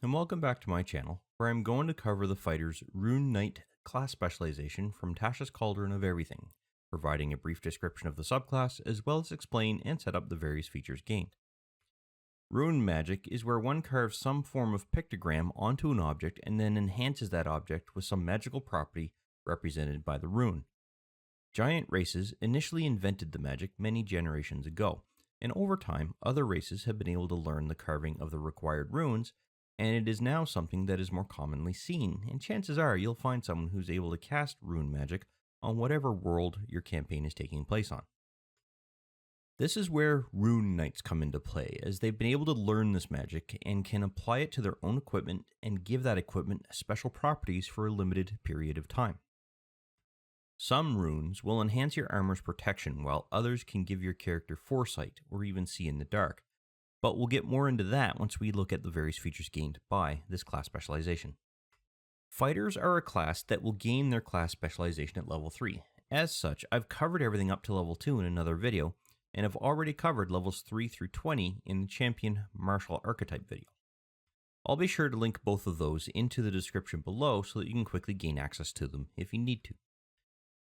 and welcome back to my channel, where I'm going to cover the fighter's Rune Knight class specialization from Tasha's Cauldron of Everything, providing a brief description of the subclass as well as explain and set up the various features gained. Rune magic is where one carves some form of pictogram onto an object and then enhances that object with some magical property represented by the rune. Giant races initially invented the magic many generations ago, and over time other races have been able to learn the carving of the required runes, and it is now something that is more commonly seen, and chances are you'll find someone who's able to cast rune magic on whatever world your campaign is taking place on. This is where Rune Knights come into play, as they've been able to learn this magic and can apply it to their own equipment and give that equipment special properties for a limited period of time. Some runes will enhance your armor's protection, while others can give your character foresight or even see in the dark, but we'll get more into that once we look at the various features gained by this class specialization. Fighters are a class that will gain their class specialization at level 3. As such, I've covered everything up to level 2 in another video, and have already covered levels 3 through 20 in the Champion Martial Archetype video. I'll be sure to link both of those into the description below so that you can quickly gain access to them if you need to.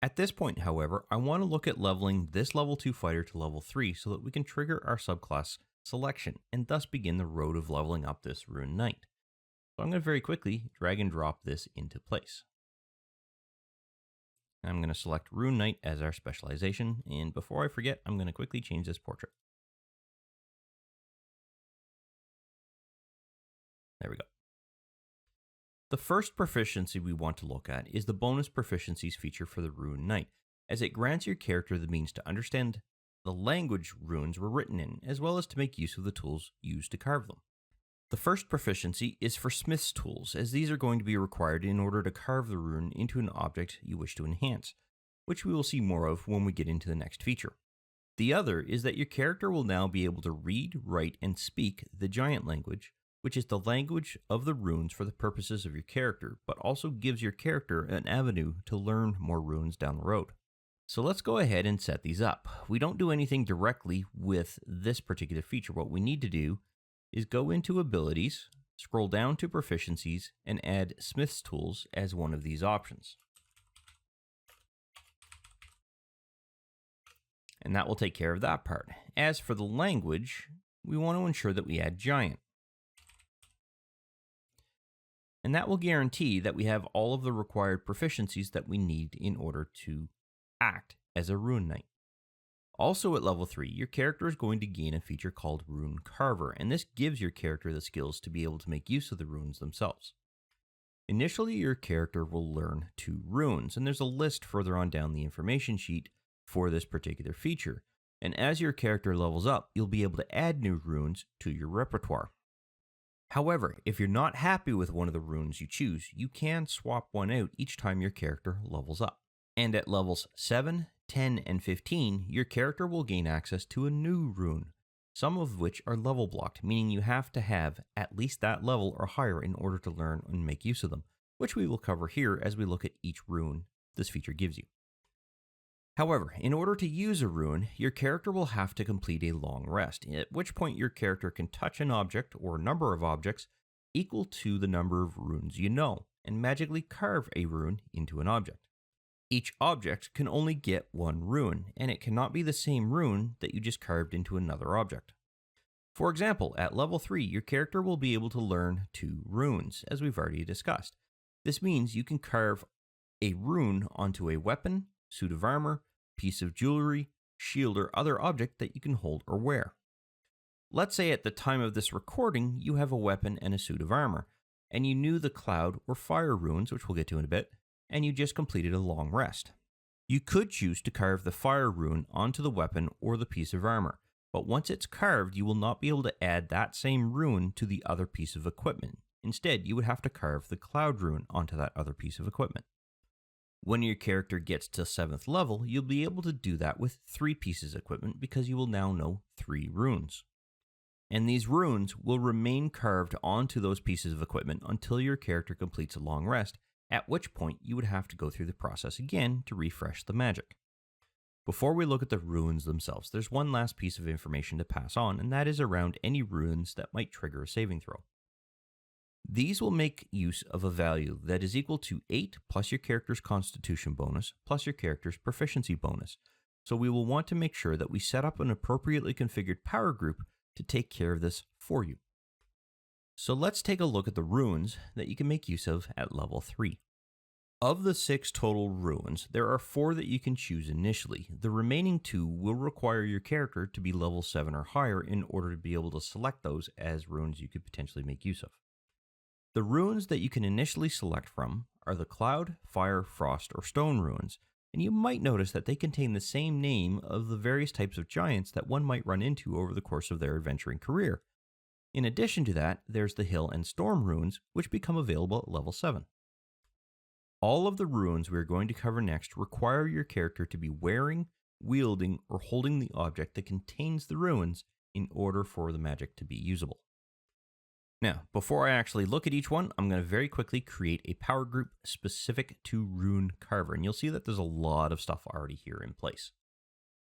At this point, however, I want to look at leveling this level 2 fighter to level 3 so that we can trigger our subclass selection and thus begin the road of leveling up this Rune Knight. So I'm going to very quickly drag and drop this into place. I'm going to select Rune Knight as our specialization, and before I forget, I'm going to quickly change this portrait. There we go. The first proficiency we want to look at is the bonus proficiencies feature for the Rune Knight, as it grants your character the means to understand the language runes were written in, as well as to make use of the tools used to carve them. The first proficiency is for Smith's tools, as these are going to be required in order to carve the rune into an object you wish to enhance, which we will see more of when we get into the next feature. The other is that your character will now be able to read, write, and speak the giant language, which is the language of the runes for the purposes of your character, but also gives your character an avenue to learn more runes down the road. So let's go ahead and set these up. We don't do anything directly with this particular feature. What we need to do is go into abilities, scroll down to proficiencies, and add Smith's tools as one of these options. And that will take care of that part. As for the language, we want to ensure that we add giant. And that will guarantee that we have all of the required proficiencies that we need in order to act as a Rune Knight. Also at level 3, your character is going to gain a feature called Rune Carver, and this gives your character the skills to be able to make use of the runes themselves. Initially, your character will learn 2 runes, and there's a list further on down the information sheet for this particular feature. And as your character levels up, you'll be able to add new runes to your repertoire. However, if you're not happy with one of the runes you choose, you can swap one out each time your character levels up. And at levels 7, 10, and 15, your character will gain access to a new rune, some of which are level blocked, meaning you have to have at least that level or higher in order to learn and make use of them, which we will cover here as we look at each rune this feature gives you. However, in order to use a rune, your character will have to complete a long rest, at which point your character can touch an object or number of objects equal to the number of runes you know, and magically carve a rune into an object. Each object can only get one rune, and it cannot be the same rune that you just carved into another object. For example, at level 3, your character will be able to learn 2 runes, as we've already discussed. This means you can carve a rune onto a weapon, suit of armor, piece of jewelry, shield, or other object that you can hold or wear. Let's say at the time of this recording, you have a weapon and a suit of armor, and you knew the Cloud or Fire Runes, which we'll get to in a bit, and you just completed a long rest. You could choose to carve the Fire Rune onto the weapon or the piece of armor, but once it's carved, you will not be able to add that same rune to the other piece of equipment. Instead, you would have to carve the Cloud Rune onto that other piece of equipment. When your character gets to 7th level, you'll be able to do that with 3 pieces of equipment because you will now know 3 runes. And these runes will remain carved onto those pieces of equipment until your character completes a long rest, at which point you would have to go through the process again to refresh the magic. Before we look at the runes themselves, there's one last piece of information to pass on, and that is around any runes that might trigger a saving throw. These will make use of a value that is equal to 8 plus your character's constitution bonus plus your character's proficiency bonus. So we will want to make sure that we set up an appropriately configured power group to take care of this for you. So let's take a look at the runes that you can make use of at level 3. Of the 6 total runes, there are 4 that you can choose initially. The remaining 2 will require your character to be level 7 or higher in order to be able to select those as runes you could potentially make use of. The runes that you can initially select from are the Cloud, Fire, Frost, or Stone runes, and you might notice that they contain the same name of the various types of giants that one might run into over the course of their adventuring career. In addition to that, there's the Hill and Storm runes, which become available at level 7. All of the runes we are going to cover next require your character to be wearing, wielding, or holding the object that contains the runes in order for the magic to be usable. Now, before I actually look at each one, I'm going to very quickly create a power group specific to Rune Carver, and you'll see that there's a lot of stuff already here in place.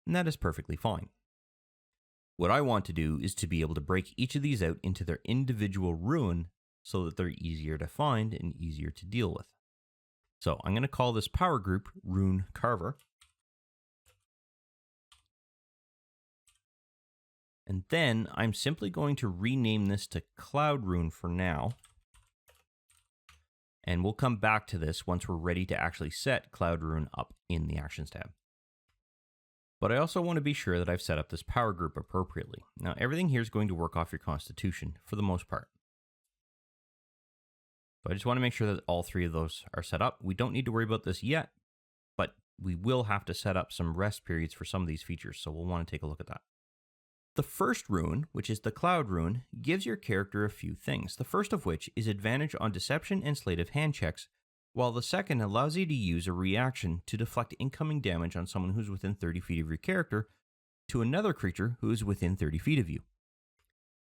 And that is perfectly fine. What I want to do is to be able to break each of these out into their individual rune so that they're easier to find and easier to deal with. So I'm going to call this power group Rune Carver. And then I'm simply going to rename this to Cloud Rune for now. And we'll come back to this once we're ready to actually set Cloud Rune up in the Actions tab. But I also want to be sure that I've set up this power group appropriately. Now, everything here is going to work off your constitution for the most part. So I just want to make sure that all 3 of those are set up. We don't need to worry about this yet, but we will have to set up some rest periods for some of these features, so we'll want to take a look at that. The first rune, which is the Cloud Rune, gives your character a few things, the first of which is advantage on deception and sleight of hand checks, while the second allows you to use a reaction to deflect incoming damage on someone who's within 30 feet of your character to another creature who is within 30 feet of you.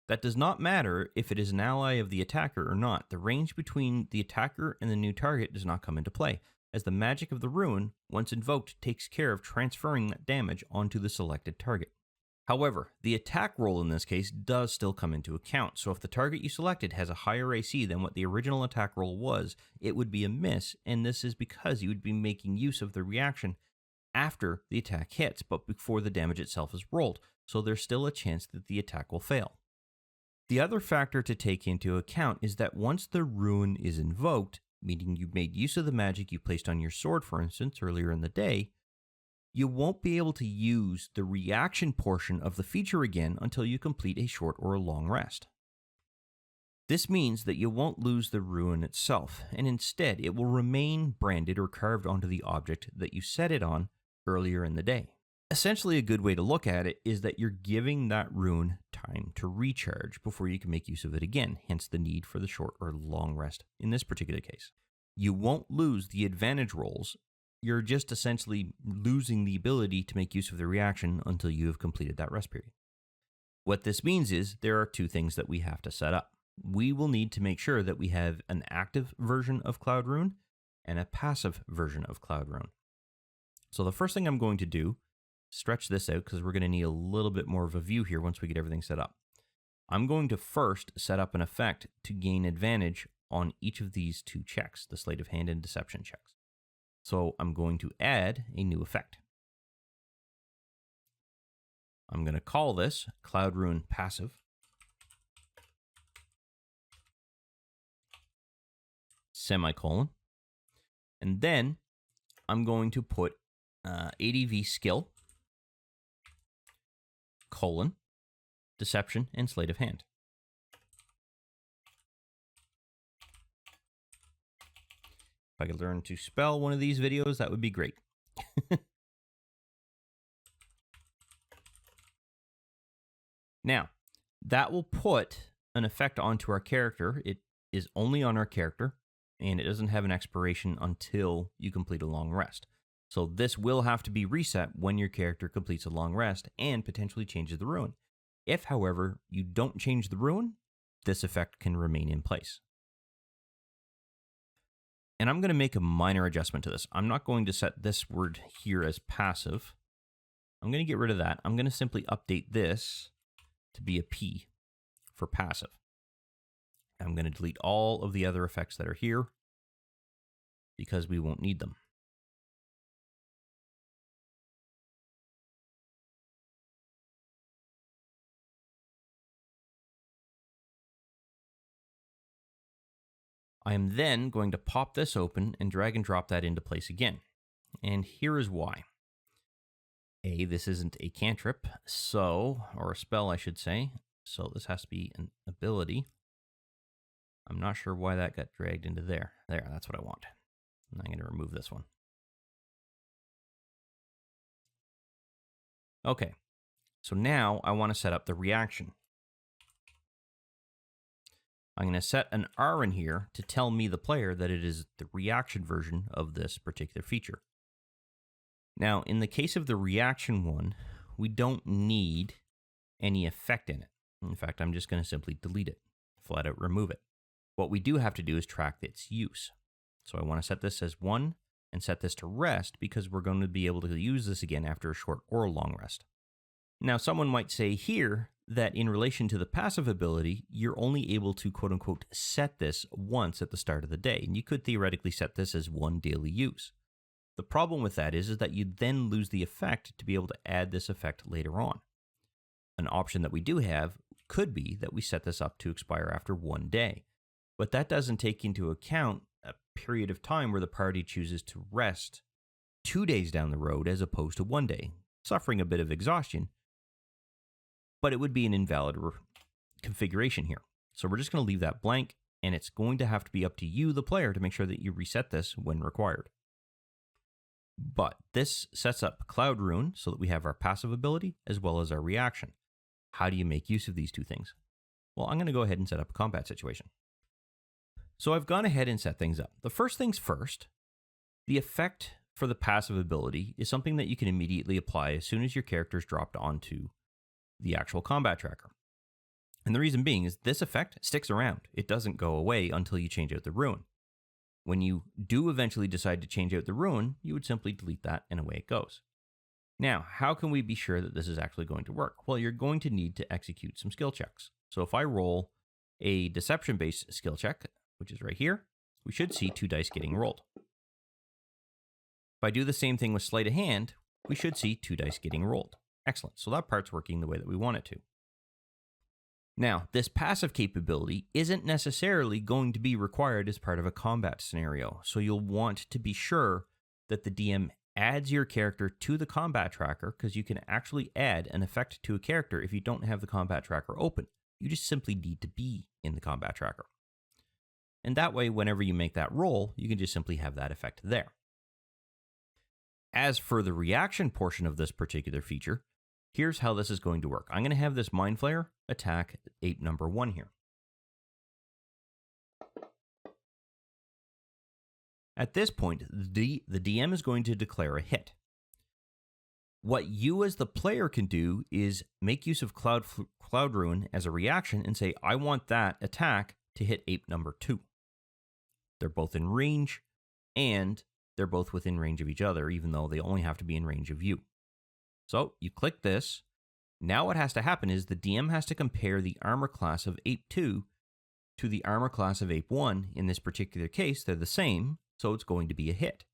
That does not matter if it is an ally of the attacker or not. The range between the attacker and the new target does not come into play, as the magic of the rune, once invoked, takes care of transferring that damage onto the selected target. However, the attack roll in this case does still come into account, so if the target you selected has a higher AC than what the original attack roll was, it would be a miss, and this is because you would be making use of the reaction after the attack hits, but before the damage itself is rolled, so there's still a chance that the attack will fail. The other factor to take into account is that once the rune is invoked, meaning you made use of the magic you placed on your sword, for instance, earlier in the day, you won't be able to use the reaction portion of the feature again until you complete a short or a long rest. This means that you won't lose the rune itself, and instead it will remain branded or carved onto the object that you set it on earlier in the day. Essentially, a good way to look at it is that you're giving that rune time to recharge before you can make use of it again, hence the need for the short or long rest in this particular case. You won't lose the advantage rolls. You're just essentially losing the ability to make use of the reaction until you have completed that rest period. What this means is there are 2 things that we have to set up. We will need to make sure that we have an active version of Cloud Rune and a passive version of Cloud Rune. So the first thing I'm going to do, stretch this out because we're going to need a little bit more of a view here once we get everything set up. I'm going to first set up an effect to gain advantage on each of these 2 checks, the sleight of hand and deception checks. So I'm going to add a new effect. I'm going to call this Cloud Rune Passive. Semicolon. And then I'm going to put ADV skill, colon, deception, and sleight of hand. If I could learn to spell one of these videos, that would be great. Now, that will put an effect onto our character. It is only on our character, and it doesn't have an expiration until you complete a long rest. So this will have to be reset when your character completes a long rest and potentially changes the rune. If, however, you don't change the rune, this effect can remain in place. And I'm going to make a minor adjustment to this. I'm not going to set this word here as passive. I'm going to get rid of that. I'm going to simply update this to be a P for passive. I'm I'm going to delete all of the other effects that are here because we won't need them. I am then going to pop this open and drag and drop that into place again. And here is why. A, this isn't a cantrip, or a spell, I should say. So this has to be an ability. I'm not sure why that got dragged into there. There, that's what I want. And I'm going to remove this one. Okay, so now I want to set up the reaction. I'm going to set an R in here to tell me, the player, that it is the reaction version of this particular feature. Now, in the case of the reaction one, we don't need any effect in it. In fact, I'm just going to simply delete it, flat out remove it. What we do have to do is track its use. So I want to set this as 1 and set this to rest because we're going to be able to use this again after a short or a long rest. Now, someone might say here that in relation to the passive ability, you're only able to quote unquote set this once at the start of the day. And you could theoretically set this as 1 daily use. The problem with that is that you then lose the effect to be able to add this effect later on. An option that we do have could be that we set this up to expire after 1 day. But that doesn't take into account a period of time where the party chooses to rest 2 days down the road as opposed to 1 day, suffering a bit of exhaustion. But it would be an invalid configuration here. So we're just going to leave that blank, and it's going to have to be up to you, the player, to make sure that you reset this when required. But this sets up Cloud Rune so that we have our passive ability as well as our reaction. How do you make use of these two things? Well, I'm going to go ahead and set up a combat situation. So I've gone ahead and set things up. The first things first, the effect for the passive ability is something that you can immediately apply as soon as your character is dropped onto the actual combat tracker. And the reason being is this effect sticks around. It doesn't go away until you change out the rune. When you do eventually decide to change out the rune, you would simply delete that and away it goes. Now, how can we be sure that this is actually going to work? Well, you're going to need to execute some skill checks. So if I roll a deception-based skill check, which is right here, we should see 2 dice getting rolled. If I do the same thing with sleight of hand, we should see 2 dice getting rolled. Excellent. So that part's working the way that we want it to. Now, this passive capability isn't necessarily going to be required as part of a combat scenario, so you'll want to be sure that the DM adds your character to the combat tracker, because you can actually add an effect to a character if you don't have the combat tracker open. You just simply need to be in the combat tracker. And that way, whenever you make that roll, you can just simply have that effect there. As for the reaction portion of this particular feature, here's how this is going to work. I'm going to have this Mind Flayer attack ape number 1 here. At this point, the DM is going to declare a hit. What you as the player can do is make use of Cloud Rune as a reaction and say, I want that attack to hit ape number 2. They're both in range, and they're both within range of each other, even though they only have to be in range of you. So you click this. Now what has to happen is the DM has to compare the armor class of ape 2 to the armor class of ape 1. In this particular case, they're the same, so it's going to be a hit.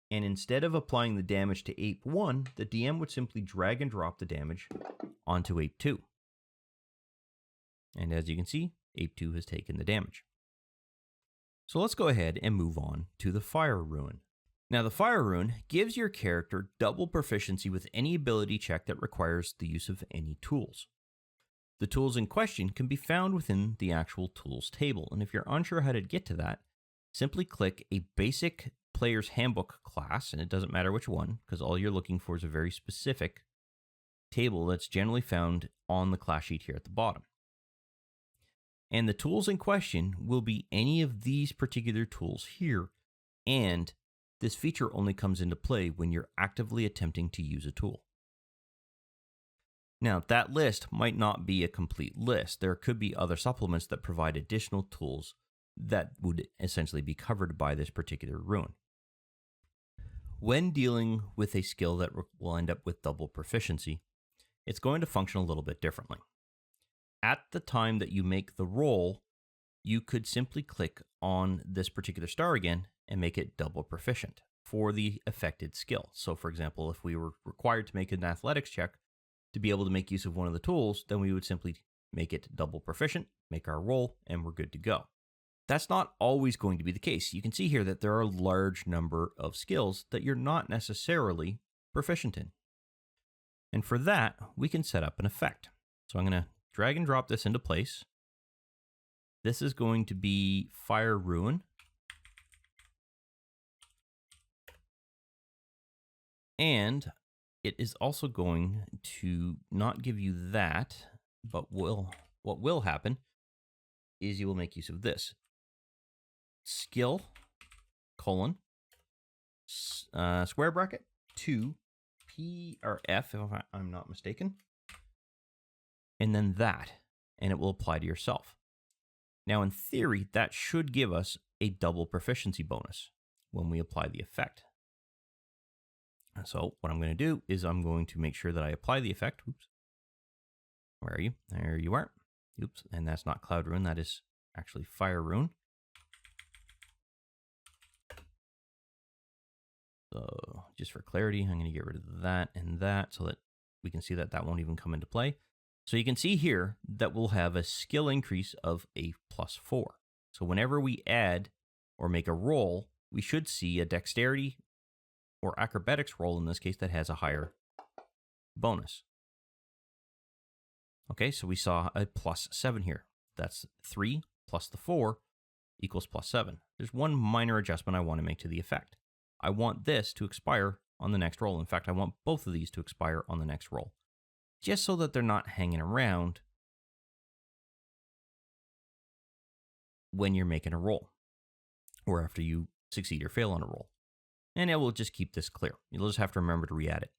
And instead of applying the damage to ape 1, the DM would simply drag and drop the damage onto ape 2. And as you can see, ape 2 has taken the damage. So let's go ahead and move on to the Fire Rune. Now, the Fire Rune gives your character double proficiency with any ability check that requires the use of any tools. The tools in question can be found within the actual tools table, and if you're unsure how to get to that, simply click a basic player's handbook class, and it doesn't matter which one, because all you're looking for is a very specific table that's generally found on the class sheet here at the bottom. And the tools in question will be any of these particular tools here, and this feature only comes into play when you're actively attempting to use a tool. Now, that list might not be a complete list. There could be other supplements that provide additional tools that would essentially be covered by this particular rune. When dealing with a skill that will end up with double proficiency, it's going to function a little bit differently. At the time that you make the roll, you could simply click on this particular star again and make it double proficient for the affected skill. So for example, if we were required to make an athletics check to be able to make use of one of the tools, then we would simply make it double proficient, make our roll, and we're good to go. That's not always going to be the case. You can see here that there are a large number of skills that you're not necessarily proficient in. And for that, we can set up an effect. So I'm going to drag and drop this into place. This is going to be Fire Rune. And it is also going to not give you that, but what will happen is you will make use of this. Skill, colon, square bracket, 2, P or F, if I'm not mistaken. And then that, and it will apply to yourself. Now, in theory, that should give us a double proficiency bonus when we apply the effect. So what I'm going to do is I'm going to make sure that I apply the effect. Oops. Where are you? There you are. Oops. And that's not Cloud Rune. That is actually Fire Rune. So just for clarity, I'm going to get rid of that and that so that we can see that that won't even come into play. So you can see here that we'll have a skill increase of a +4. So whenever we add or make a roll, we should see a dexterity or acrobatics roll in this case that has a higher bonus. Okay, so we saw a +7 here. That's 3 plus the 4 equals +7. There's one minor adjustment I want to make to the effect. I want this to expire on the next roll. In fact, I want both of these to expire on the next roll, just so that they're not hanging around when you're making a roll or after you succeed or fail on a roll. And it will just keep this clear. You'll just have to remember to re-add it.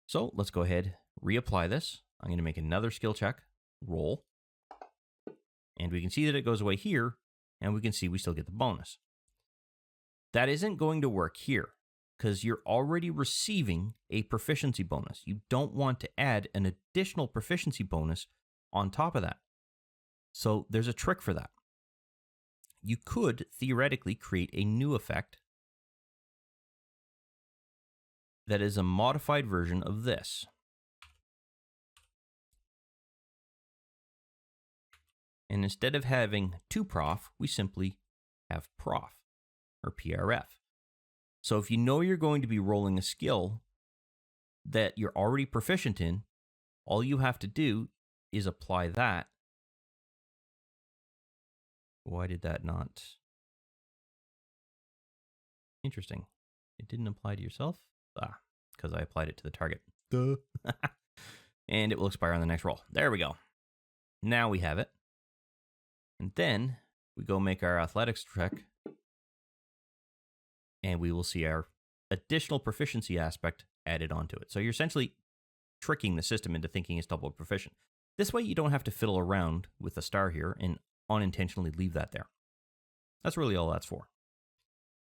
So let's go ahead, reapply this. I'm going to make another skill check, roll. And we can see that it goes away here, and we can see we still get the bonus. That isn't going to work here because you're already receiving a proficiency bonus. You don't want to add an additional proficiency bonus on top of that. So there's a trick for that. You could theoretically create a new effect that is a modified version of this. And instead of having 2 prof, we simply have prof, or PRF. So if you know you're going to be rolling a skill that you're already proficient in, all you have to do is apply that. Why did that not? Interesting. It didn't apply to yourself? Because I applied it to the target. Duh. And it will expire on the next roll. There we go. Now we have it. And then we go make our athletics check, and we will see our additional proficiency aspect added onto it. So you're essentially tricking the system into thinking it's double proficient. This way you don't have to fiddle around with the star here and unintentionally leave that there. That's really all that's for.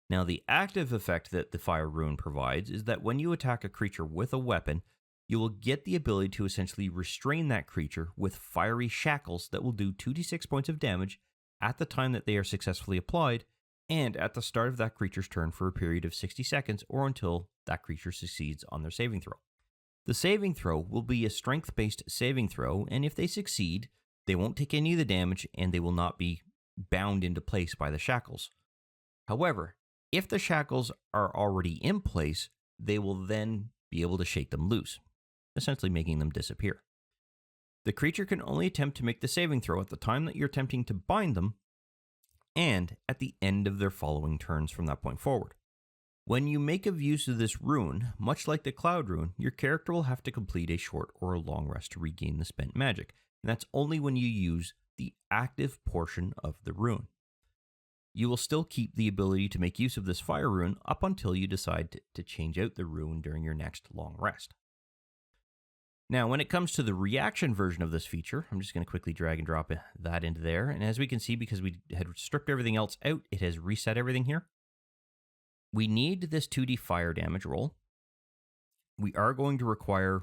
Now, the active effect that the Fire Rune provides is that when you attack a creature with a weapon, you will get the ability to essentially restrain that creature with fiery shackles that will do 2d6 points of damage at the time that they are successfully applied and at the start of that creature's turn for a period of 60 seconds or until that creature succeeds on their saving throw. The saving throw will be a strength-based saving throw, and if they succeed, they won't take any of the damage and they will not be bound into place by the shackles. However, if the shackles are already in place, they will then be able to shake them loose, essentially making them disappear. The creature can only attempt to make the saving throw at the time that you're attempting to bind them and at the end of their following turns from that point forward. When you make of use of this rune, much like the Cloud Rune, your character will have to complete a short or a long rest to regain the spent magic, and that's only when you use the active portion of the rune. You will still keep the ability to make use of this Fire Rune up until you decide to change out the rune during your next long rest. Now, when it comes to the reaction version of this feature, I'm just going to quickly drag and drop that into there. And as we can see, because we had stripped everything else out, it has reset everything here. We need this 2d fire damage roll. We are going to require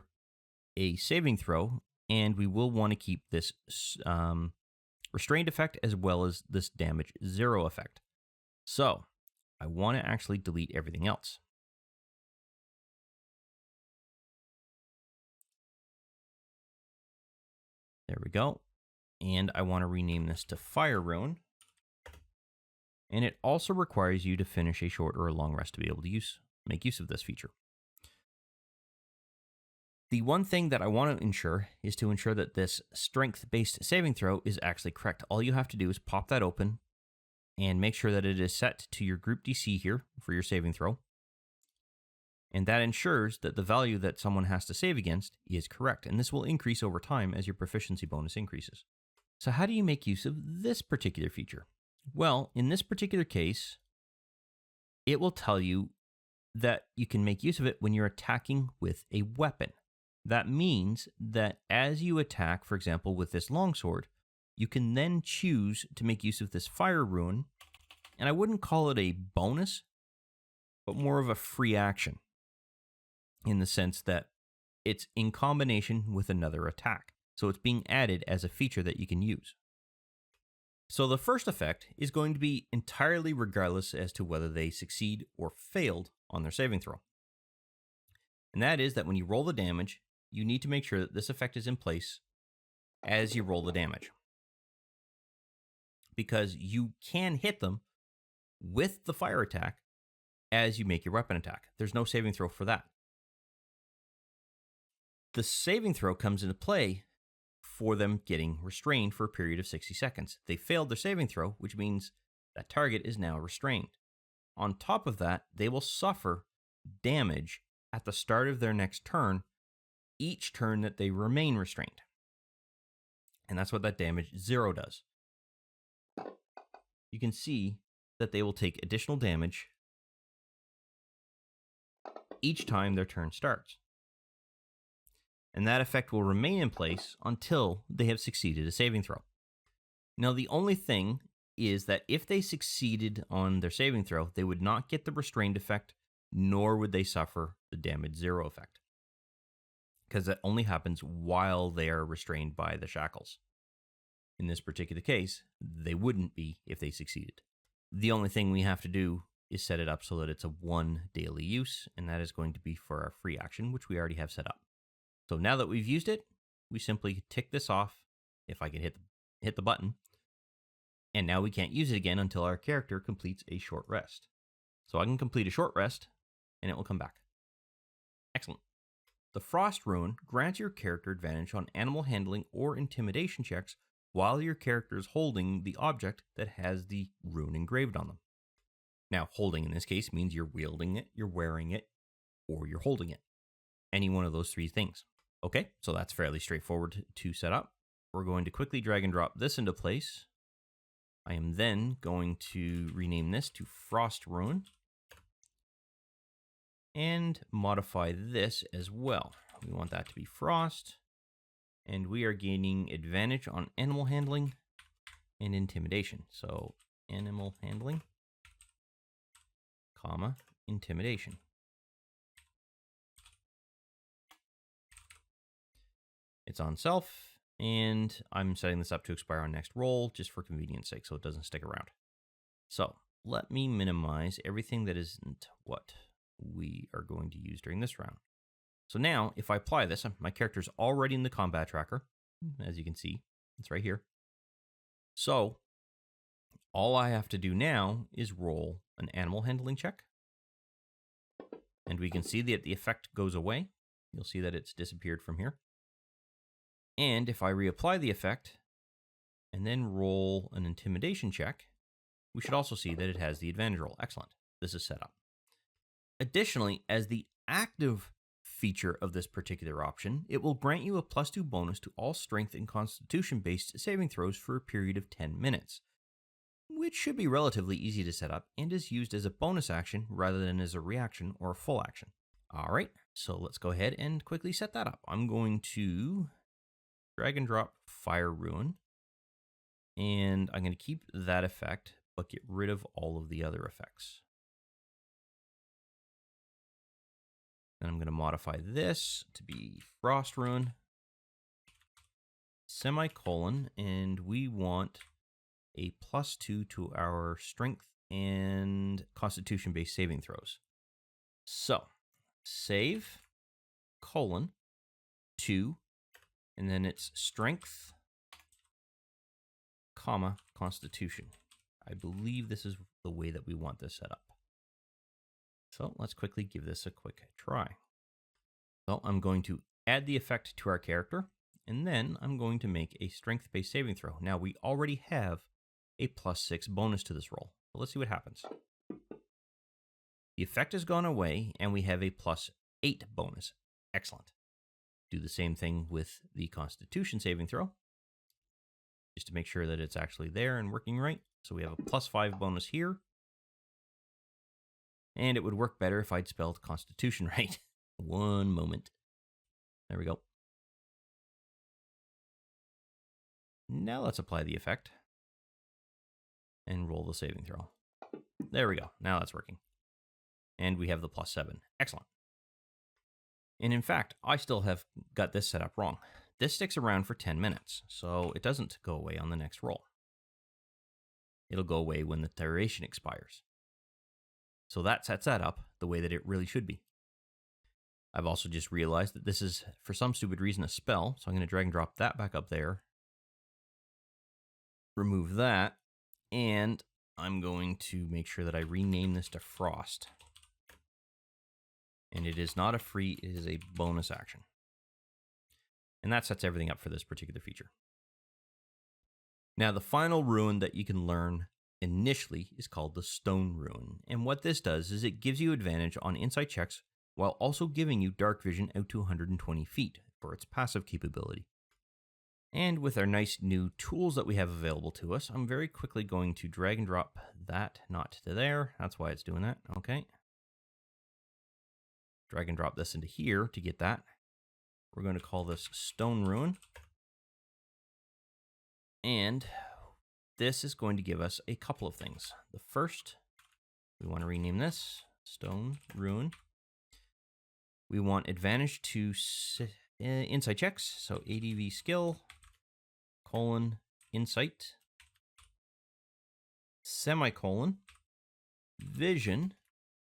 a saving throw, and we will want to keep this restrained effect as well as this damage 0 effect. So I want to actually delete everything else. There we go. And I want to rename this to Fire Rune. And it also requires you to finish a short or a long rest to be able to make use of this feature. The one thing that I want to ensure is to ensure that this strength-based saving throw is actually correct. All you have to do is pop that open and make sure that it is set to your group DC here for your saving throw. And that ensures that the value that someone has to save against is correct. And this will increase over time as your proficiency bonus increases. So how do you make use of this particular feature? Well, in this particular case, it will tell you that you can make use of it when you're attacking with a weapon. That means that as you attack, for example, with this longsword, you can then choose to make use of this Fire Rune, and I wouldn't call it a bonus, but more of a free action, in the sense that it's in combination with another attack. So it's being added as a feature that you can use. So the first effect is going to be entirely regardless as to whether they succeed or failed on their saving throw. And that is that when you roll the damage, you need to make sure that this effect is in place as you roll the damage. Because you can hit them with the fire attack as you make your weapon attack. There's no saving throw for that. The saving throw comes into play for them getting restrained for a period of 60 seconds. They failed their saving throw, which means that target is now restrained. On top of that, they will suffer damage at the start of their next turn, each turn that they remain restrained. And that's what that damage 0 does. You can see that they will take additional damage each time their turn starts. And that effect will remain in place until they have succeeded a saving throw. Now, the only thing is that if they succeeded on their saving throw, they would not get the restrained effect, nor would they suffer the damage 0 effect. Because that only happens while they are restrained by the shackles. In this particular case, they wouldn't be if they succeeded. The only thing we have to do is set it up so that it's a 1 daily use, and that is going to be for our free action, which we already have set up. So now that we've used it, we simply tick this off, if I can hit the button, and now we can't use it again until our character completes a short rest. So I can complete a short rest, and it will come back. Excellent. The Frost Rune grants your character advantage on animal handling or intimidation checks while your character is holding the object that has the rune engraved on them. Now, holding in this case means you're wielding it, you're wearing it, or you're holding it. Any one of those three things. Okay, so that's fairly straightforward to set up. We're going to quickly drag and drop this into place. I am then going to rename this to Frost Rune and modify this as well. We want that to be Frost, and we are gaining advantage on animal handling and intimidation. So animal handling, comma, intimidation. It's on self, and I'm setting this up to expire on next roll just for convenience sake so it doesn't stick around. So let me minimize everything that isn't what we are going to use during this round. So now, if I apply this, my character's already in the combat tracker. As you can see, it's right here. So all I have to do now is roll an animal handling check. And we can see that the effect goes away. You'll see that it's disappeared from here. And if I reapply the effect and then roll an intimidation check, we should also see that it has the advantage roll. Excellent. This is set up. Additionally, as the active feature of this particular option, it will grant you a +2 bonus to all strength and constitution based saving throws for a period of 10 minutes, which should be relatively easy to set up and is used as a bonus action rather than as a reaction or a full action. All right, so let's go ahead and quickly set that up. I'm going to drag and drop Fire Rune, and I'm going to keep that effect, but get rid of all of the other effects. Then I'm going to modify this to be Frost Rune, semicolon, and we want a +2 to our strength and constitution based saving throws. So save colon 2, and then it's strength, comma, constitution. I believe this is the way that we want this set up. So let's quickly give this a quick try. So I'm going to add the effect to our character, and then I'm going to make a strength-based saving throw. Now we already have a +6 bonus to this roll. So let's see what happens. The effect has gone away, and we have a +8 bonus. Excellent. Do the same thing with the constitution saving throw, just to make sure that it's actually there and working right. So we have a +5 bonus here. And it would work better if I'd spelled constitution right. One moment. There we go. Now let's apply the effect and roll the saving throw. There we go. Now that's working. And we have the +7. Excellent. And in fact, I still have got this set up wrong. This sticks around for 10 minutes, so it doesn't go away on the next roll. It'll go away when the duration expires. So that sets that up the way that it really should be. I've also just realized that this is, for some stupid reason, a spell, so I'm going to drag and drop that back up there. Remove that, and I'm going to make sure that I rename this to Frost. And it is not a free, it is a bonus action. And that sets everything up for this particular feature. Now, the final rune that you can learn initially is called the Stone Rune. And what this does is it gives you advantage on insight checks while also giving you dark vision out to 120 feet for its passive capability. And with our nice new tools that we have available to us, I'm very quickly going to drag and drop that not to there. That's why it's doing that. Okay. Drag and drop this into here to get that. We're going to call this Stone Rune. And this is going to give us a couple of things. The first, we want to rename this Stone Rune. We want advantage to insight checks. So ADV skill, colon, insight, semicolon, vision,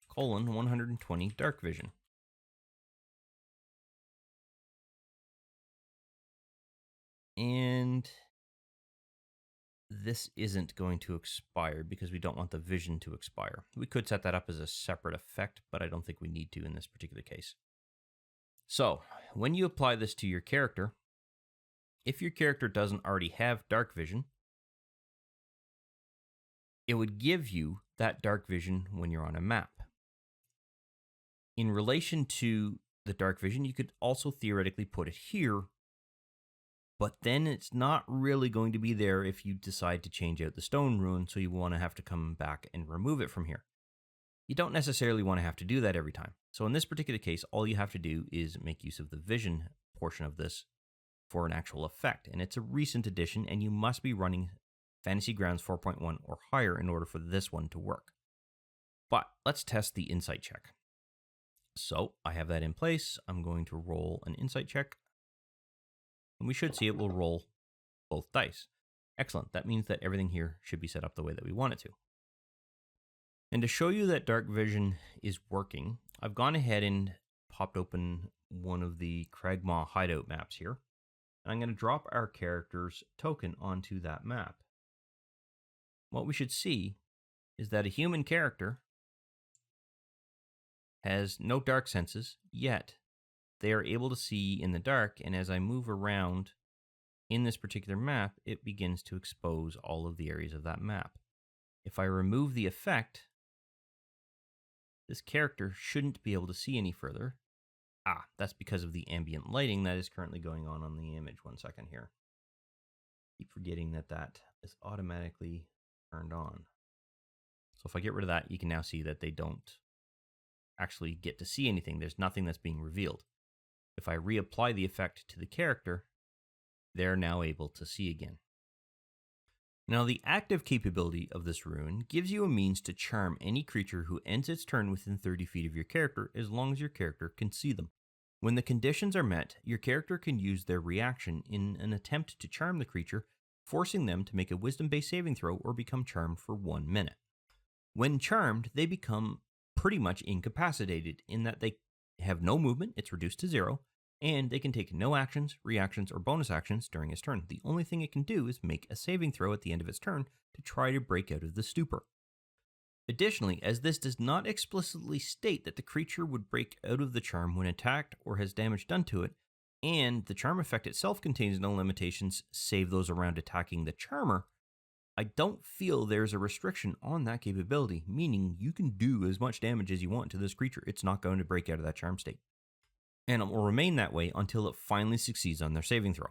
colon, 120 dark vision. And this isn't going to expire because we don't want the vision to expire. We could set that up as a separate effect, but I don't think we need to in this particular case. So when you apply this to your character, if your character doesn't already have dark vision, it would give you that dark vision when you're on a map. In relation to the dark vision, you could also theoretically put it here, but then it's not really going to be there if you decide to change out the Stone Rune, so you want to have to come back and remove it from here. You don't necessarily want to have to do that every time. So in this particular case, all you have to do is make use of the vision portion of this for an actual effect. And it's a recent addition, and you must be running Fantasy Grounds 4.1 or higher in order for this one to work. But let's test the insight check. So I have that in place. I'm going to roll an insight check. And we should see it will roll both dice. Excellent. That means that everything here should be set up the way that we want it to. And to show you that dark vision is working, I've gone ahead and popped open one of the Cragmaw hideout maps here. And I'm going to drop our character's token onto that map. What we should see is that a human character has no dark senses, yet they are able to see in the dark, and as I move around in this particular map, it begins to expose all of the areas of that map. If I remove the effect, this character shouldn't be able to see any further. That's because of the ambient lighting that is currently going on the image. 1 second here. Keep forgetting that that is automatically turned on. So if I get rid of that, you can now see that they don't actually get to see anything. There's nothing that's being revealed. If I reapply the effect to the character, they're now able to see again. Now, the active capability of this rune gives you a means to charm any creature who ends its turn within 30 feet of your character as long as your character can see them. When the conditions are met, your character can use their reaction in an attempt to charm the creature, forcing them to make a wisdom-based saving throw or become charmed for 1 minute. When charmed, they become pretty much incapacitated in that they have no movement, it's reduced to 0, and they can take no actions, reactions, or bonus actions during its turn. The only thing it can do is make a saving throw at the end of its turn to try to break out of the stupor. Additionally, as this does not explicitly state that the creature would break out of the charm when attacked or has damage done to it, and the charm effect itself contains no limitations save those around attacking the charmer, I don't feel there's a restriction on that capability, meaning you can do as much damage as you want to this creature. It's not going to break out of that charm state. And it will remain that way until it finally succeeds on their saving throw.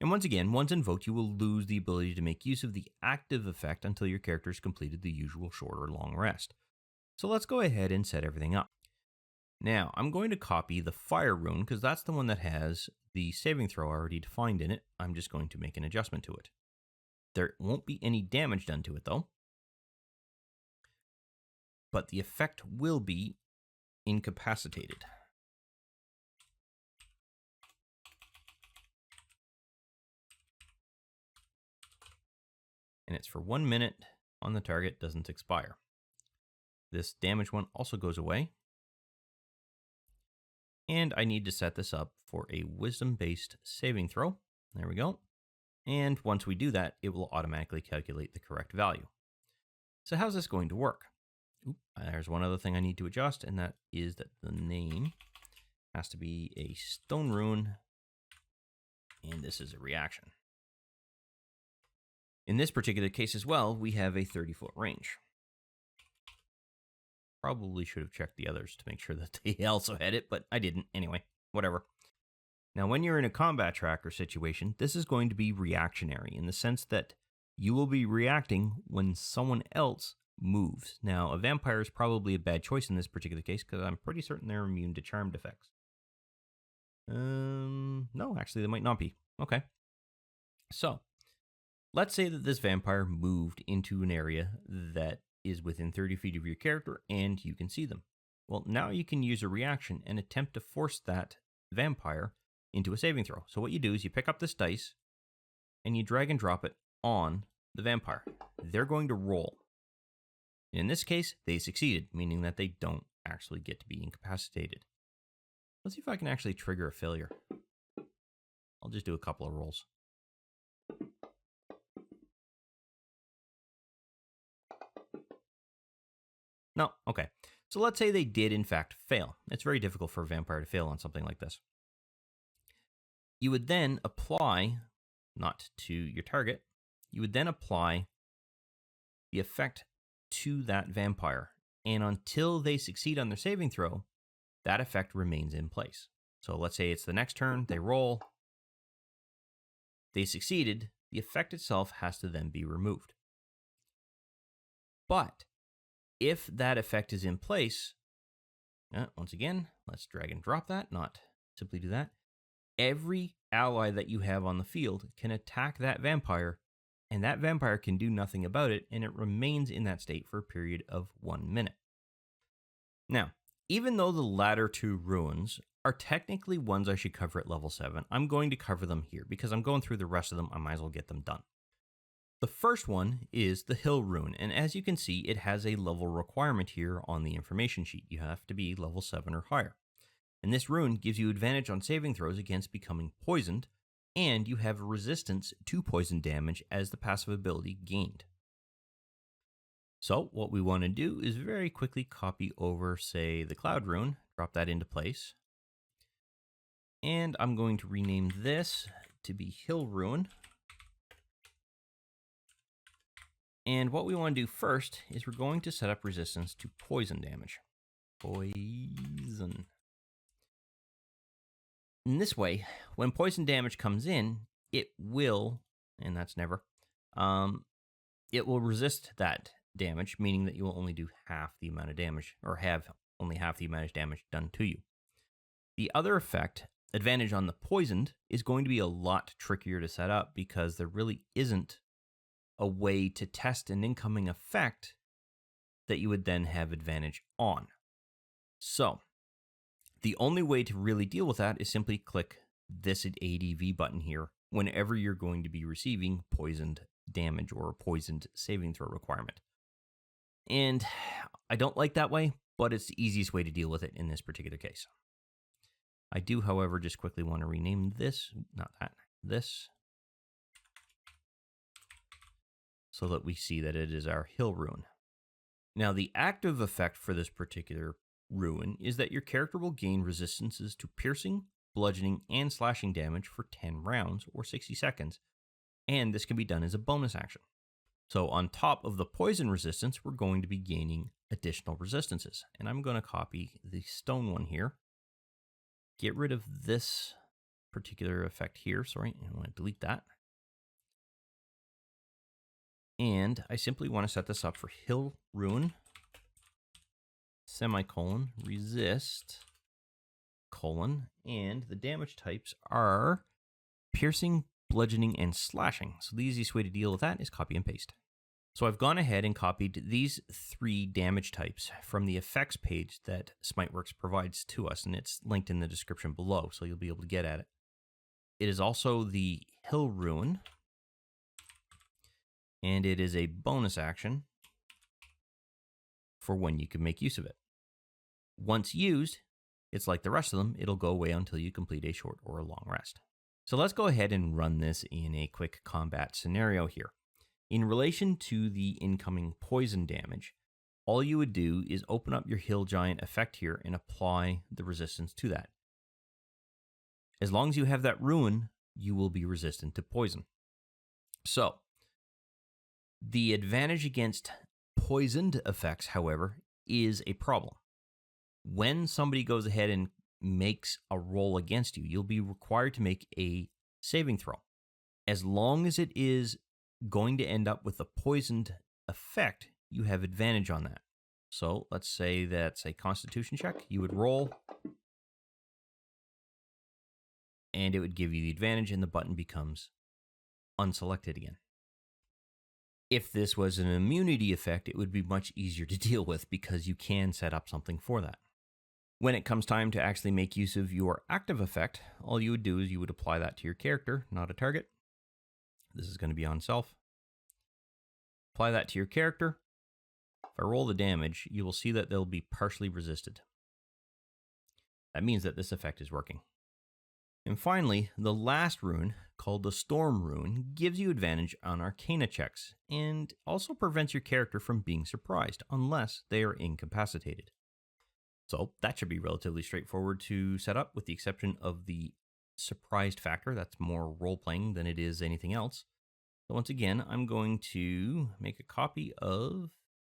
And once again, once invoked, you will lose the ability to make use of the active effect until your character has completed the usual short or long rest. So let's go ahead and set everything up. Now, I'm going to copy the Fire Rune because that's the one that has the saving throw already defined in it. I'm just going to make an adjustment to it. There won't be any damage done to it though, but the effect will be incapacitated. And it's for 1 minute on the target, doesn't expire. This damage one also goes away. And I need to set this up for a wisdom-based saving throw. There we go. And once we do that, it will automatically calculate the correct value. So how's this going to work? There's one other thing I need to adjust, and that is that the name has to be a Stone Rune, and this is a reaction. In this particular case as well, we have a 30-foot range. Probably should have checked the others to make sure that they also had it, but I didn't. Anyway, whatever. Now, when you're in a combat tracker situation, this is going to be reactionary in the sense that you will be reacting when someone else moves. Now, a vampire is probably a bad choice in this particular case because I'm pretty certain they're immune to charmed effects. No, actually, they might not be. Okay. So, let's say that this vampire moved into an area that is within 30 feet of your character and you can see them. Well, now you can use a reaction and attempt to force that vampire into a saving throw. So what you do is you pick up this dice and you drag and drop it on the vampire. They're going to roll. In this case, they succeeded, meaning that they don't actually get to be incapacitated. Let's see if I can actually trigger a failure. I'll just do a couple of rolls. No, okay. So let's say they did in fact fail. It's very difficult for a vampire to fail on something like this. You would then apply, not to your target, you would then apply the effect to that vampire. And until they succeed on their saving throw, that effect remains in place. So let's say it's the next turn, they roll, they succeeded, the effect itself has to then be removed. But if that effect is in place, once again, let's drag and drop that, not simply do that. Every ally that you have on the field can attack that vampire, and that vampire can do nothing about it, and it remains in that state for a period of 1 minute. Now, even though the latter two runes are technically ones I should cover at level 7, I'm going to cover them here because I'm going through the rest of them. I might as well get them done. The first one is the Hill Rune, and as you can see, it has a level requirement here on the information sheet. You have to be level 7 or higher. And this rune gives you advantage on saving throws against becoming poisoned, and you have a resistance to poison damage as the passive ability gained. So what we want to do is very quickly copy over, say, the Cloud Rune, drop that into place. And I'm going to rename this to be Hill Rune. And what we want to do first is we're going to set up resistance to poison damage. Poison. In this way, when poison damage comes in, it will, and that's never, it will resist that damage, meaning that you will only do half the amount of damage, or have only half the amount of damage done to you. The other effect, advantage on the poisoned, is going to be a lot trickier to set up because there really isn't a way to test an incoming effect that you would then have advantage on. So, The only way to really deal with that is simply click this ADV button here whenever you're going to be receiving poisoned damage or a poisoned saving throw requirement. And I don't like that way, but it's the easiest way to deal with it in this particular case. I do, however, just quickly want to rename this, not that, this, so that we see that it is our Hill Rune. Now, the active effect for this particular rune is that your character will gain resistances to piercing, bludgeoning, and slashing damage for 10 rounds or 60 seconds, and this can be done as a bonus action. So on top of the poison resistance, we're going to be gaining additional resistances, and I'm going to copy the stone one here, get rid of this particular effect here, sorry, I want to delete that. And I simply want to set this up for Hill Rune, semicolon, resist, colon, and the damage types are piercing, bludgeoning, and slashing. So the easiest way to deal with that is copy and paste. So I've gone ahead and copied these 3 damage types from the effects page that Smiteworks provides to us, and it's linked in the description below, so you'll be able to get at it. It is also the Hill Rune, and it is a bonus action for when you can make use of it. Once used, it's like the rest of them, it'll go away until you complete a short or a long rest. So let's go ahead and run this in a quick combat scenario here. In relation to the incoming poison damage, all you would do is open up your Hill Giant effect here and apply the resistance to that. As long as you have that rune, you will be resistant to poison. So, the advantage against poisoned effects, however, is a problem. When somebody goes ahead and makes a roll against you, you'll be required to make a saving throw. As long as it is going to end up with a poisoned effect, you have advantage on that. So let's say that's a Constitution check. You would roll, and it would give you the advantage, and the button becomes unselected again. If this was an immunity effect, it would be much easier to deal with because you can set up something for that. When it comes time to actually make use of your active effect, all you would do is you would apply that to your character, not a target. This is going to be on self. Apply that to your character. If I roll the damage, you will see that they'll be partially resisted. That means that this effect is working. And finally, the last rune, called the Stone Rune, gives you advantage on Arcana checks, and also prevents your character from being surprised, unless they are incapacitated. So that should be relatively straightforward to set up, with the exception of the surprised factor. That's more role-playing than it is anything else. So once again, I'm going to make a copy of,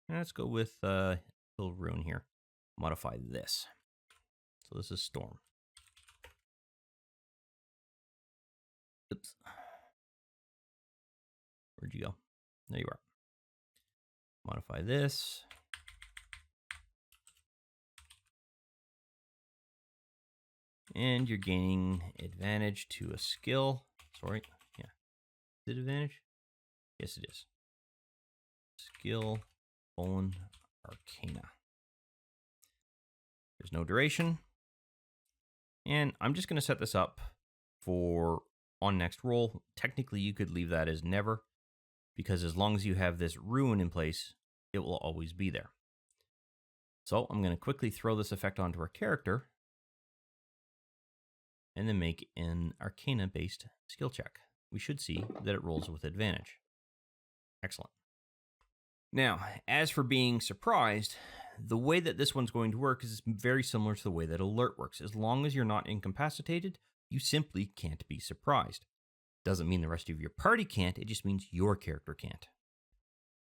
let's go with Hill Rune here. Modify this. So this is Storm. Oops. Where'd you go? There you are. Modify this. And you're gaining advantage to a skill. Sorry. Yeah. Is it advantage? Yes, it is. Skill, Arcana. There's no duration. And I'm just going to set this up for on next roll. Technically, you could leave that as never, because as long as you have this rune in place, it will always be there. So I'm going to quickly throw this effect onto our character, and then make an Arcana-based skill check. We should see that it rolls with advantage. Excellent. Now, as for being surprised, the way that this one's going to work is very similar to the way that Alert works. As long as you're not incapacitated, you simply can't be surprised. Doesn't mean the rest of your party can't, it just means your character can't.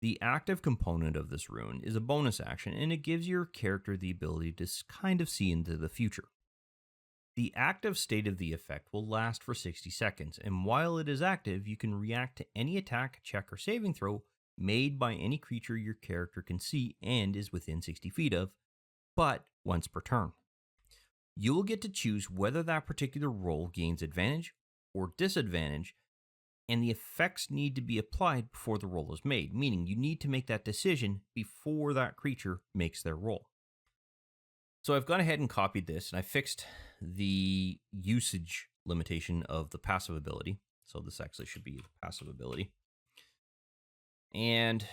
The active component of this rune is a bonus action, and it gives your character the ability to kind of see into the future. The active state of the effect will last for 60 seconds, and while it is active, you can react to any attack, check, or saving throw made by any creature your character can see and is within 60 feet of, but once per turn. You will get to choose whether that particular roll gains advantage or disadvantage, and the effects need to be applied before the roll is made, meaning you need to make that decision before that creature makes their roll. So I've gone ahead and copied this, and I fixed the usage limitation of the passive ability. So this actually should be the passive ability. And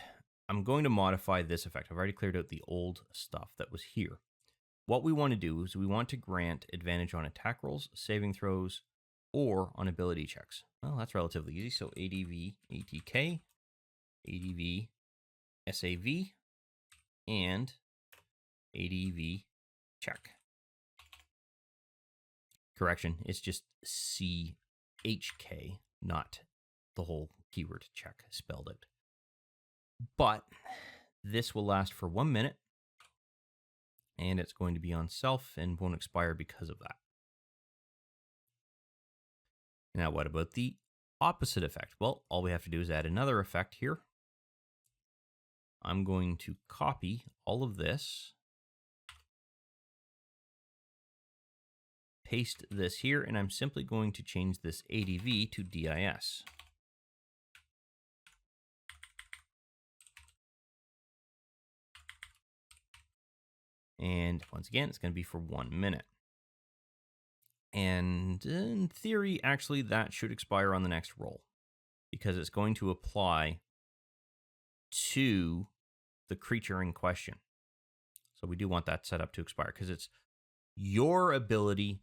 I'm going to modify this effect. I've already cleared out the old stuff that was here. What we want to do is we want to grant advantage on attack rolls, saving throws, or on ability checks. Well, that's relatively easy. So ADV, ATK, ADV, SAV, and ADV check. Correction, it's just CHK, not the whole keyword check spelled out. But this will last for 1 minute, and it's going to be on self and won't expire because of that. Now, what about the opposite effect? Well, all we have to do is add another effect here. I'm going to copy all of this, paste this here, and I'm simply going to change this ADV to DIS. And once again, it's going to be for 1 minute. And in theory, actually, that should expire on the next roll because it's going to apply to the creature in question. So we do want that set up to expire because it's your ability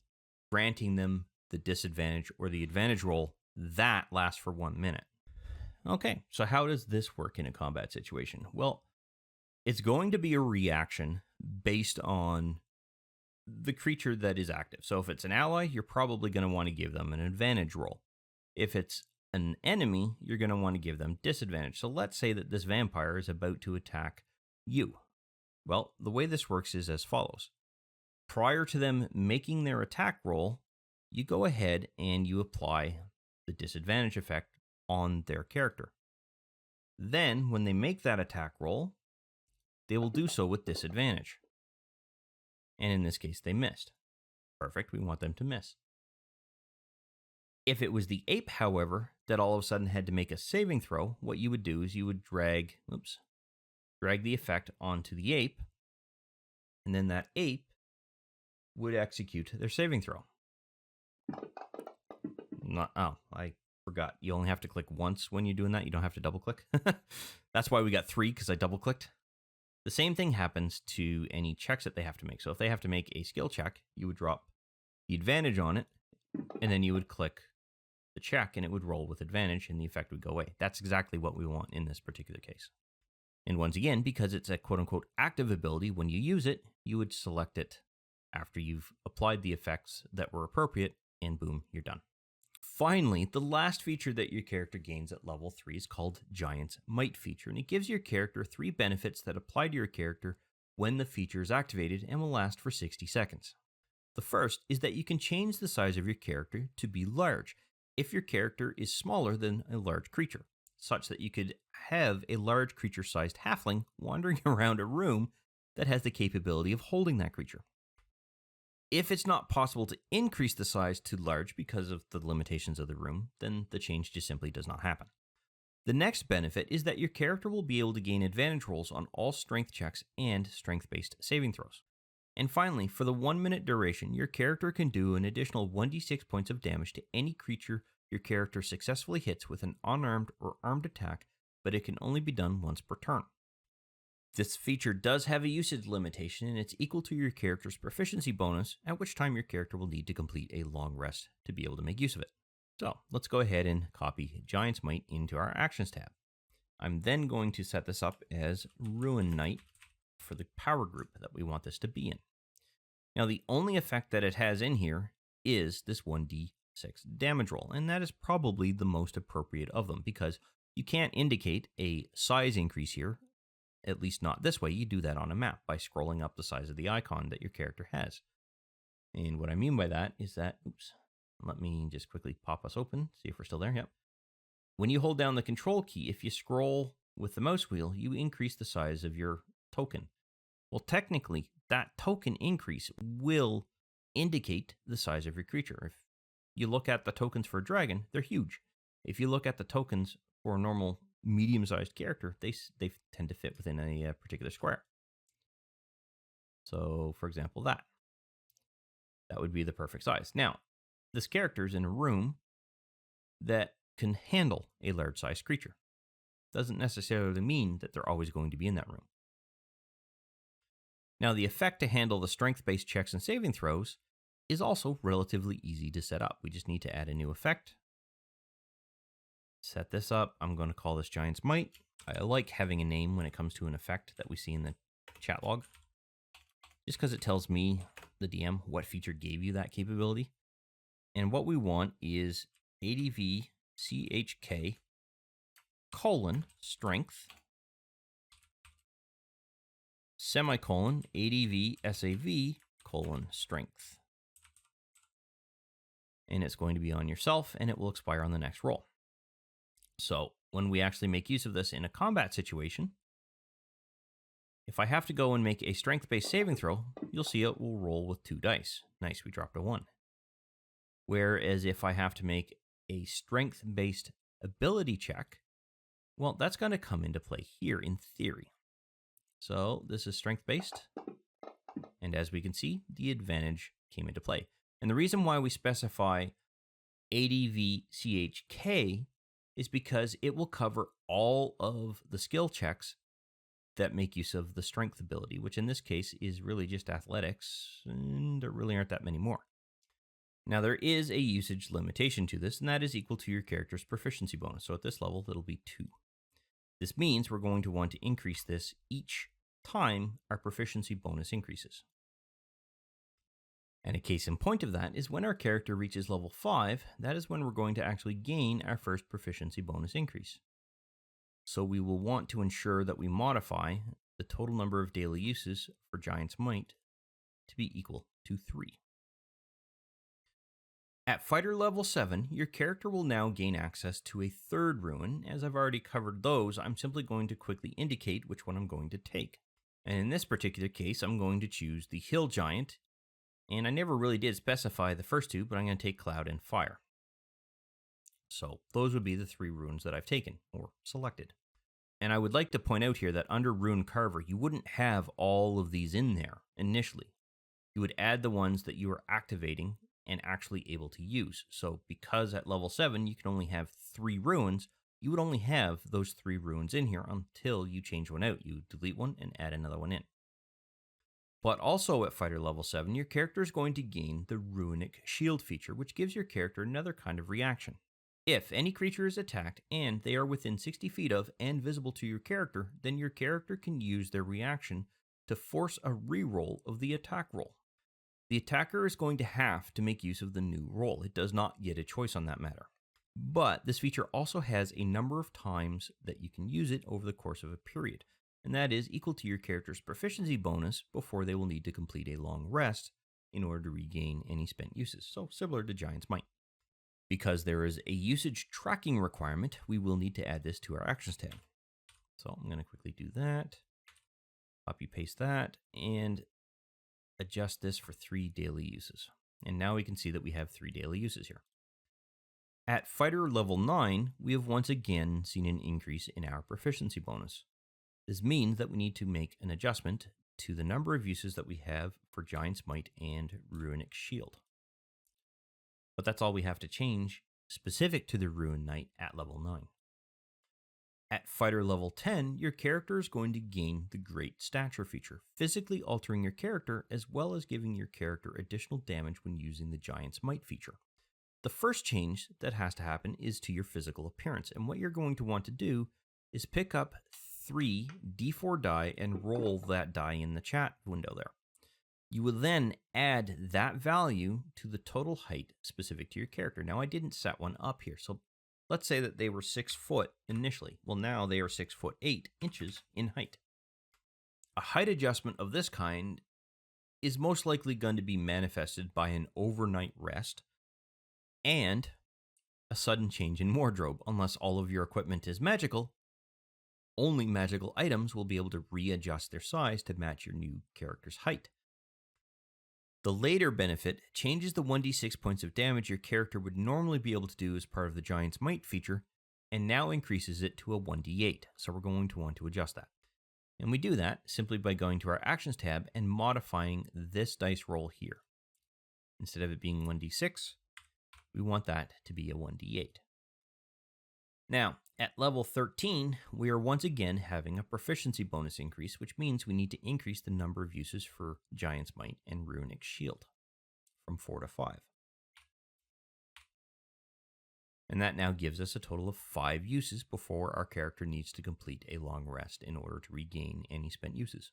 granting them the disadvantage or the advantage roll that lasts for 1 minute. Okay, so how does this work in a combat situation? Well, it's going to be a reaction based on the creature that is active. So if it's an ally, you're probably going to want to give them an advantage roll. If it's an enemy, you're going to want to give them disadvantage. So let's say that this vampire is about to attack you. Well, the way this works is as follows. Prior to them making their attack roll, you go ahead and you apply the disadvantage effect on their character. Then, when they make that attack roll, they will do so with disadvantage. And in this case, they missed. Perfect, we want them to miss. If it was the ape, however, that all of a sudden had to make a saving throw, what you would do is you would drag the effect onto the ape, and then that ape would execute their saving throw. I forgot. You only have to click once when you're doing that. You don't have to double click. That's why we got 3, because I double clicked. The same thing happens to any checks that they have to make. So if they have to make a skill check, you would drop the advantage on it, and then you would click the check, and it would roll with advantage, and the effect would go away. That's exactly what we want in this particular case. And once again, because it's a quote-unquote active ability, when you use it, you would select it after you've applied the effects that were appropriate, and boom, you're done. Finally, the last feature that your character gains at level 3 is called Giant's Might feature, and it gives your character 3 benefits that apply to your character when the feature is activated and will last for 60 seconds. The first is that you can change the size of your character to be large if your character is smaller than a large creature, such that you could have a large creature-sized halfling wandering around a room that has the capability of holding that creature. If it's not possible to increase the size to large because of the limitations of the room, then the change just simply does not happen. The next benefit is that your character will be able to gain advantage rolls on all strength checks and strength-based saving throws. And finally, for the 1 minute duration, your character can do an additional 1d6 points of damage to any creature your character successfully hits with an unarmed or armed attack, but it can only be done once per turn. This feature does have a usage limitation, and it's equal to your character's proficiency bonus, at which time your character will need to complete a long rest to be able to make use of it. So let's go ahead and copy Giant's Might into our Actions tab. I'm then going to set this up as Rune Knight for the power group that we want this to be in. Now, the only effect that it has in here is this 1d6 damage roll, and that is probably the most appropriate of them because you can't indicate a size increase here, at least not this way. You do that on a map by scrolling up the size of the icon that your character has. And what I mean by that is that, let me just quickly pop us open, see if we're still there. Yep. When you hold down the control key, if you scroll with the mouse wheel, you increase the size of your token. Well, technically, that token increase will indicate the size of your creature. If you look at the tokens for a dragon, they're huge. If you look at the tokens for a normal medium-sized character, they tend to fit within a particular square. So, for example, that would be the perfect size. Now, this character is in a room that can handle a large size creature. Doesn't necessarily mean that they're always going to be in that room. Now, the effect to handle the strength-based checks and saving throws is also relatively easy to set up. We just need to add a new effect. Set this up. I'm going to call this Giant's Might. I like having a name when it comes to an effect that we see in the chat log, just because it tells me, the DM, what feature gave you that capability. And what we want is ADV CHK colon strength semicolon ADV SAV colon strength. And it's going to be on yourself, and it will expire on the next roll. So when we actually make use of this in a combat situation, if I have to go and make a strength-based saving throw, you'll see it will roll with 2 dice. Nice, we dropped a 1. Whereas if I have to make a strength-based ability check, well, that's going to come into play here in theory. So this is strength-based, and as we can see, the advantage came into play. And the reason why we specify ADVCHK is because it will cover all of the skill checks that make use of the strength ability, which in this case is really just athletics, and there really aren't that many more. Now, there is a usage limitation to this, and that is equal to your character's proficiency bonus. So at this level, that'll be 2. This means we're going to want to increase this each time our proficiency bonus increases. And a case in point of that is when our character reaches level 5, that is when we're going to actually gain our first proficiency bonus increase. So we will want to ensure that we modify the total number of daily uses for Giant's Might to be equal to 3. At fighter level 7, your character will now gain access to a 3rd rune. As I've already covered those, I'm simply going to quickly indicate which one I'm going to take. And in this particular case, I'm going to choose the Hill Giant. And I never really did specify the first 2, but I'm going to take Cloud and Fire. So those would be the 3 runes that I've taken, or selected. And I would like to point out here that under Rune Carver, you wouldn't have all of these in there initially. You would add the ones that you are activating and actually able to use. So because at level 7, you can only have 3 runes, you would only have those 3 runes in here until you change one out. You delete one and add another one in. But also at fighter level 7, your character is going to gain the Runic shield feature, which gives your character another kind of reaction. If any creature is attacked and they are within 60 feet of and visible to your character, then your character can use their reaction to force a reroll of the attack roll. The attacker is going to have to make use of the new roll. It does not get a choice on that matter. But this feature also has a number of times that you can use it over the course of a period, and that is equal to your character's proficiency bonus before they will need to complete a long rest in order to regain any spent uses. So similar to Giant's Might. Because there is a usage tracking requirement, we will need to add this to our actions tab. So I'm going to quickly do that, copy paste that, and adjust this for 3 daily uses. And now we can see that we have 3 daily uses here. At fighter level 9, we have once again seen an increase in our proficiency bonus. This means that we need to make an adjustment to the number of uses that we have for Giant's Might and Runic Shield. But that's all we have to change specific to the Rune Knight at level 9. At fighter level 10, your character is going to gain the Great Stature feature, physically altering your character as well as giving your character additional damage when using the Giant's Might feature. The first change that has to happen is to your physical appearance, and what you're going to want to do is pick up 3 d4 die and roll that die in the chat window there. You will then add that value to the total height specific to your character. Now, I didn't set one up here, so let's say that they were 6 foot initially. Well, now they are 6 foot 8 inches in height. A height adjustment of this kind is most likely going to be manifested by an overnight rest and a sudden change in wardrobe. Unless all of your equipment is magical, only magical items will be able to readjust their size to match your new character's height. The later benefit changes the 1d6 points of damage your character would normally be able to do as part of the Giant's Might feature, and now increases it to a 1d8, so we're going to want to adjust that. And we do that simply by going to our Actions tab and modifying this dice roll here. Instead of it being 1d6, we want that to be a 1d8. Now, at level 13, we are once again having a proficiency bonus increase, which means we need to increase the number of uses for Giant's Might and Runic Shield from 4 to 5. And that now gives us a total of 5 uses before our character needs to complete a long rest in order to regain any spent uses.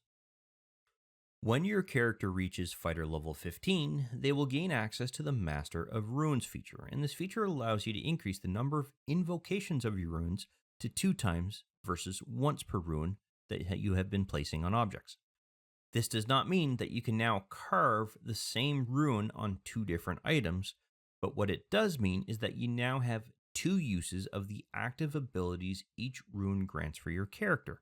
When your character reaches fighter level 15, they will gain access to the Master of Runes feature, and this feature allows you to increase the number of invocations of your runes to 2 times versus once per rune that you have been placing on objects. This does not mean that you can now carve the same rune on 2 different items, but what it does mean is that you now have 2 uses of the active abilities each rune grants for your character.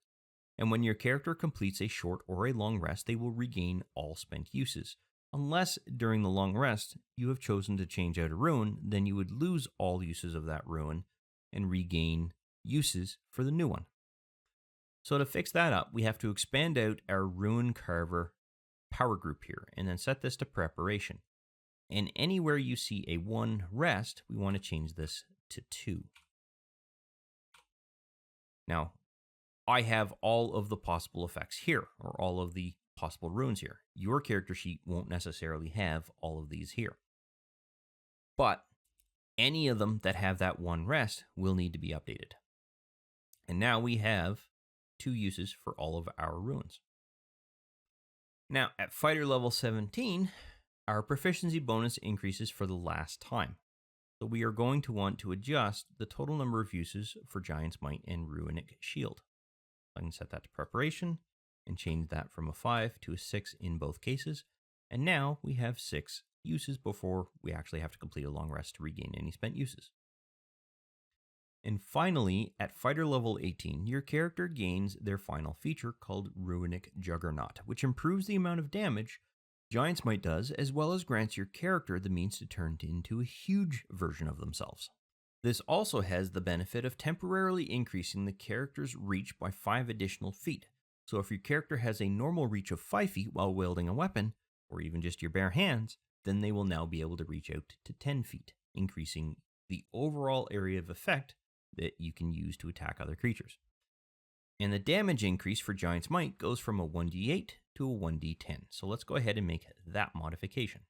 And when your character completes a short or a long rest, they will regain all spent uses. Unless during the long rest you have chosen to change out a rune, then you would lose all uses of that rune and regain uses for the new one. So to fix that up, we have to expand out our Rune Carver power group here and then set this to preparation. And anywhere you see a 1 rest, we want to change this to 2. Now, I have all of the possible effects here, or all of the possible runes here. Your character sheet won't necessarily have all of these here. But any of them that have that 1 rest will need to be updated. And now we have 2 uses for all of our runes. Now, at fighter level 17, our proficiency bonus increases for the last time. So we are going to want to adjust the total number of uses for Giant's Might and Runic Shield. I can set that to preparation and change that from a 5 to a 6 in both cases. And now we have 6 uses before we actually have to complete a long rest to regain any spent uses. And finally, at fighter level 18, your character gains their final feature called Runic Juggernaut, which improves the amount of damage Giant's Might does, as well as grants your character the means to turn into a huge version of themselves. This also has the benefit of temporarily increasing the character's reach by 5 additional feet. So if your character has a normal reach of 5 feet while wielding a weapon, or even just your bare hands, then they will now be able to reach out to 10 feet, increasing the overall area of effect that you can use to attack other creatures. And the damage increase for Giant's Might goes from a 1d8 to a 1d10. So let's go ahead and make that modification.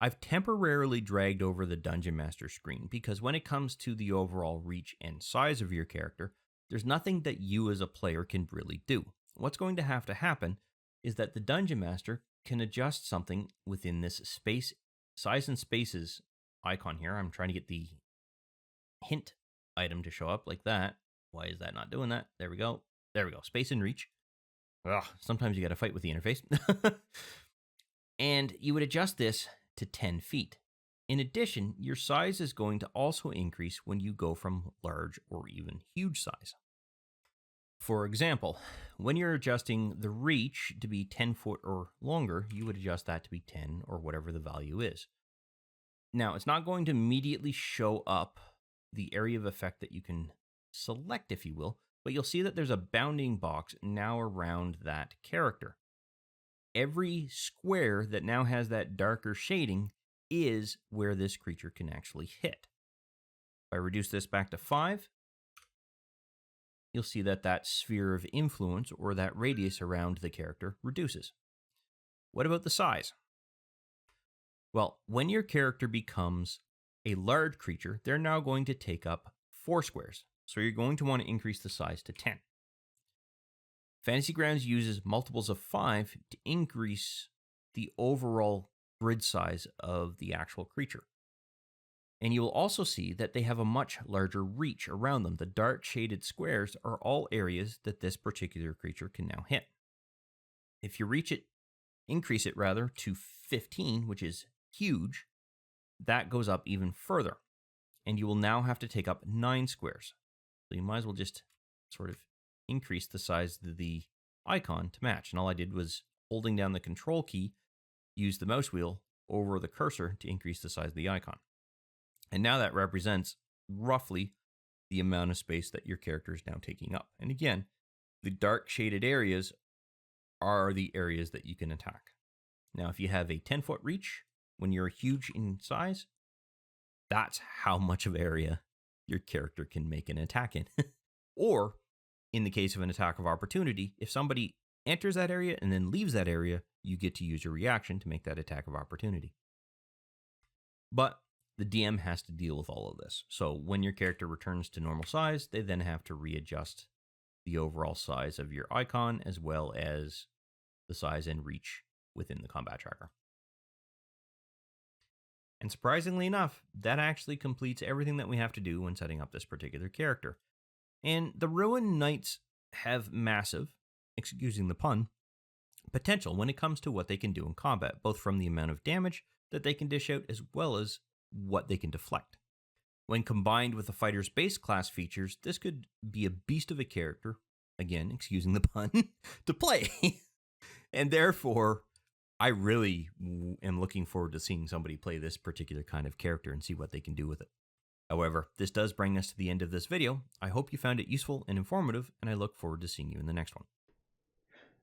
I've temporarily dragged over the Dungeon Master screen because when it comes to the overall reach and size of your character, there's nothing that you as a player can really do. What's going to happen is that the Dungeon Master can adjust something within this space, size and spaces icon here. I'm trying to get the hint item to show up like that. Why is that not doing that? There we go. There we go. Space and reach. Ugh, sometimes you got to fight with the interface. And you would adjust this to 10 feet. In addition, your size is going to also increase when you go from large or even huge size. For example, when you're adjusting the reach to be 10 foot or longer, you would adjust that to be 10 or whatever the value is. Now, it's not going to immediately show up the area of effect that you can select, if you will, but you'll see that there's a bounding box now around that character. Every square that now has that darker shading is where this creature can actually hit. If I reduce this back to 5, you'll see that that sphere of influence or that radius around the character reduces. What about the size? Well, when your character becomes a large creature, they're now going to take up 4 squares. So you're going to want to increase the size to 10. Fantasy Grounds uses multiples of 5 to increase the overall grid size of the actual creature. And you will also see that they have a much larger reach around them. The dark shaded squares are all areas that this particular creature can now hit. If you increase it to 15, which is huge, that goes up even further. And you will now have to take up 9 squares. So you might as well just sort of increase the size of the icon to match. And all I did was holding down the control key, use the mouse wheel over the cursor to increase the size of the icon. And now that represents roughly the amount of space that your character is now taking up. And again, the dark shaded areas are the areas that you can attack. Now, if you have a 10-foot reach, when you're huge in size, that's how much of area your character can make an attack in. Or, in the case of an attack of opportunity, if somebody enters that area and then leaves that area, you get to use your reaction to make that attack of opportunity. But the DM has to deal with all of this. So when your character returns to normal size, they then have to readjust the overall size of your icon as well as the size and reach within the combat tracker. And surprisingly enough, that actually completes everything that we have to do when setting up this particular character. And the Rune Knights have massive, excusing the pun, potential when it comes to what they can do in combat, both from the amount of damage that they can dish out as well as what they can deflect. When combined with the fighter's base class features, this could be a beast of a character, again, excusing the pun, to play. And therefore, I really am looking forward to seeing somebody play this particular kind of character and see what they can do with it. However, this does bring us to the end of this video. I hope you found it useful and informative, and I look forward to seeing you in the next one.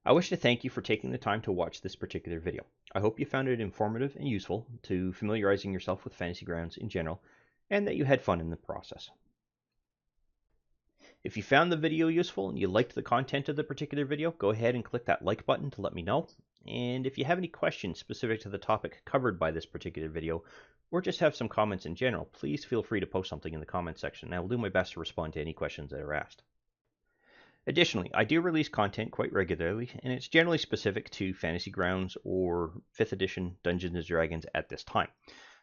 I wish to thank you for taking the time to watch this particular video. I hope you found it informative and useful to familiarizing yourself with Fantasy Grounds in general, and that you had fun in the process. If you found the video useful and you liked the content of the particular video, go ahead and click that like button to let me know. And if you have any questions specific to the topic covered by this particular video, or just have some comments in general, please feel free to post something in the comments section, and I will do my best to respond to any questions that are asked. Additionally, I do release content quite regularly, and it's generally specific to Fantasy Grounds or 5th edition Dungeons & Dragons at this time.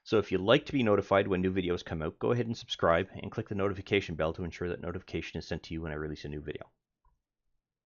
So if you'd like to be notified when new videos come out, go ahead and subscribe and click the notification bell to ensure that notification is sent to you when I release a new video.